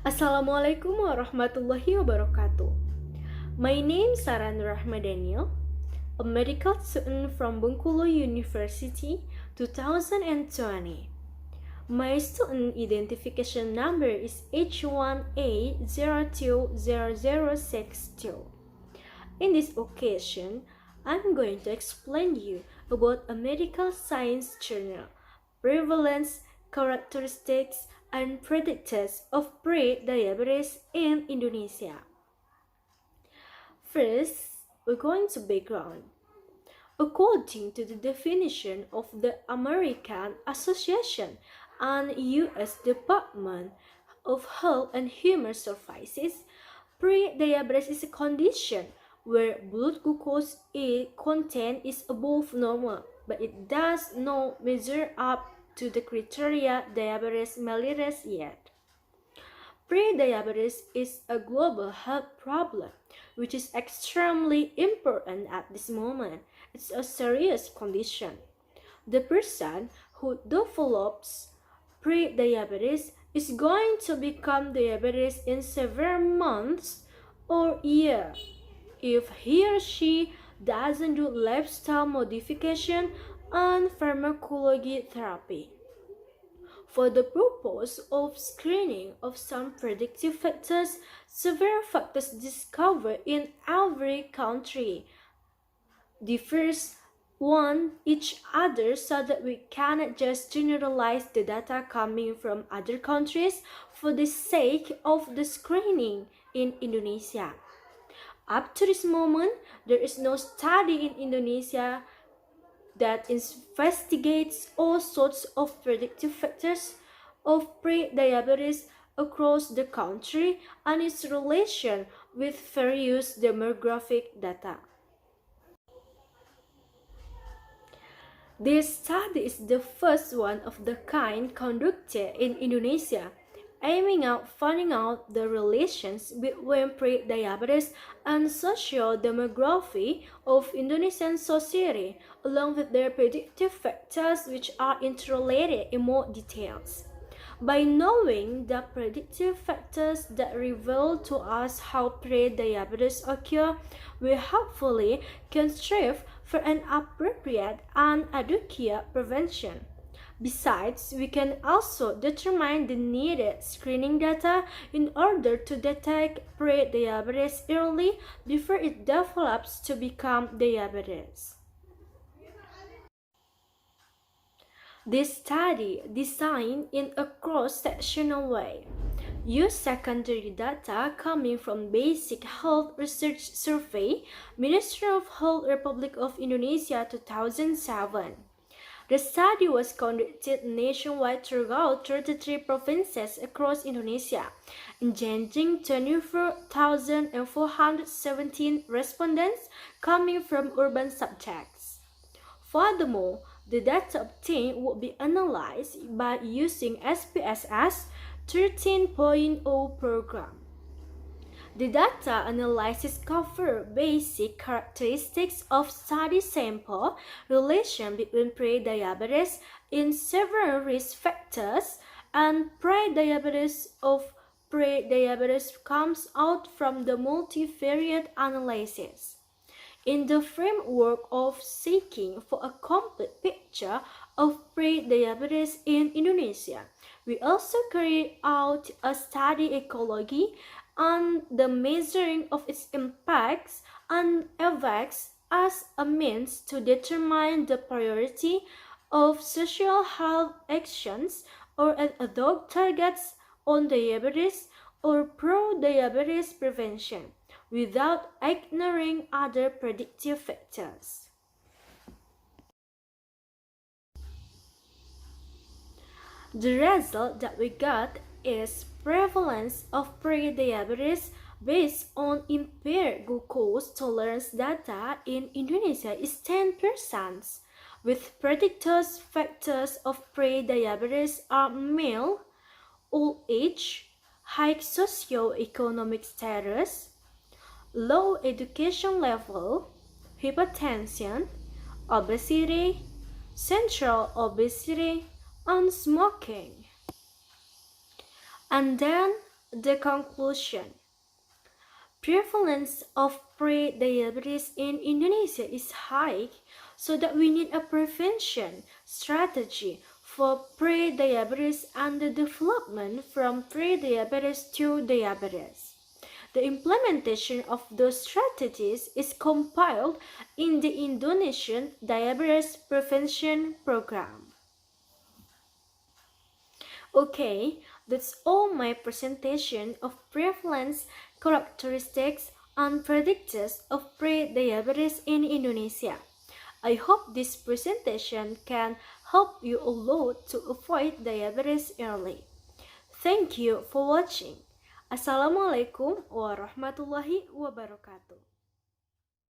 Assalamualaikum warahmatullahi wabarakatuh. My name is Nurrachmah Daniel, a medical student from Bengkulu University 2020. My student identification number is H1A020062. In this occasion, I'm going to explain you about a medical science journal, Prevalence, characteristics, and predictors of pre-diabetes in Indonesia. First, we're going to background. According to the definition of the American Association and U.S. Department of Health and Human Services, pre-diabetes is a condition where blood glucose content is above normal, but it does not measure up to the criteria diabetes mellitus yet. Pre-diabetes is a global health problem which is extremely important at this moment. It's a serious condition. The person who develops pre-diabetes is going to become diabetes in several months or year if he or she doesn't do lifestyle modification and pharmacology therapy. For the purpose of screening of some predictive factors, several factors discovered in every country differs one each other so that we cannot just generalize the data coming from other countries for the sake of the screening in Indonesia. Up to this moment, there is no study in Indonesia that investigates all sorts of predictive factors of pre-diabetes across the country and its relation with various demographic data. This study is the first one of the kind conducted in Indonesia, aiming at finding out the relations between pre-diabetes and social demography of Indonesian society, along with their predictive factors which are interrelated in more details. By knowing the predictive factors that reveal to us how pre-diabetes occur, we hopefully can strive for an appropriate and adequate prevention. Besides, we can also determine the needed screening data in order to detect pre-diabetes early before it develops to become diabetes. This study, designed in a cross-sectional way, used secondary data coming from Basic Health Research Survey, Ministry of Health Republic of Indonesia 2007. The study was conducted nationwide throughout 33 provinces across Indonesia, engaging 24,417 respondents coming from urban subjects. Furthermore, the data obtained would be analyzed by using SPSS 13.0 program. The data analysis cover basic characteristics of study sample, relation between pre-diabetes in several risk factors, and pre-diabetes comes out from the multivariate analysis. In the framework of seeking for a complete picture of pre-diabetes in Indonesia, we also carried out a study ecology and the measuring of its impacts and effects as a means to determine the priority of social health actions or other targets on diabetes or pro-diabetes prevention without ignoring other predictive factors. The result that we got is prevalence of pre-diabetes based on impaired glucose tolerance data in Indonesia is 10%, with predictors factors of pre-diabetes are male, old age, high socio-economic status, low education level, hypertension, obesity, central obesity, and smoking. And then The conclusion. Prevalence of pre-diabetes in Indonesia is high, so that we need a prevention strategy for pre-diabetes and the development from pre-diabetes to diabetes. The implementation of those strategies is compiled in the Indonesian Diabetes Prevention Program. Okay, that's all my presentation of prevalence, characteristics, and predictors of pre-diabetes in Indonesia. I hope this presentation can help you a lot to avoid diabetes early. Thank you for watching. Assalamualaikum warahmatullahi wabarakatuh.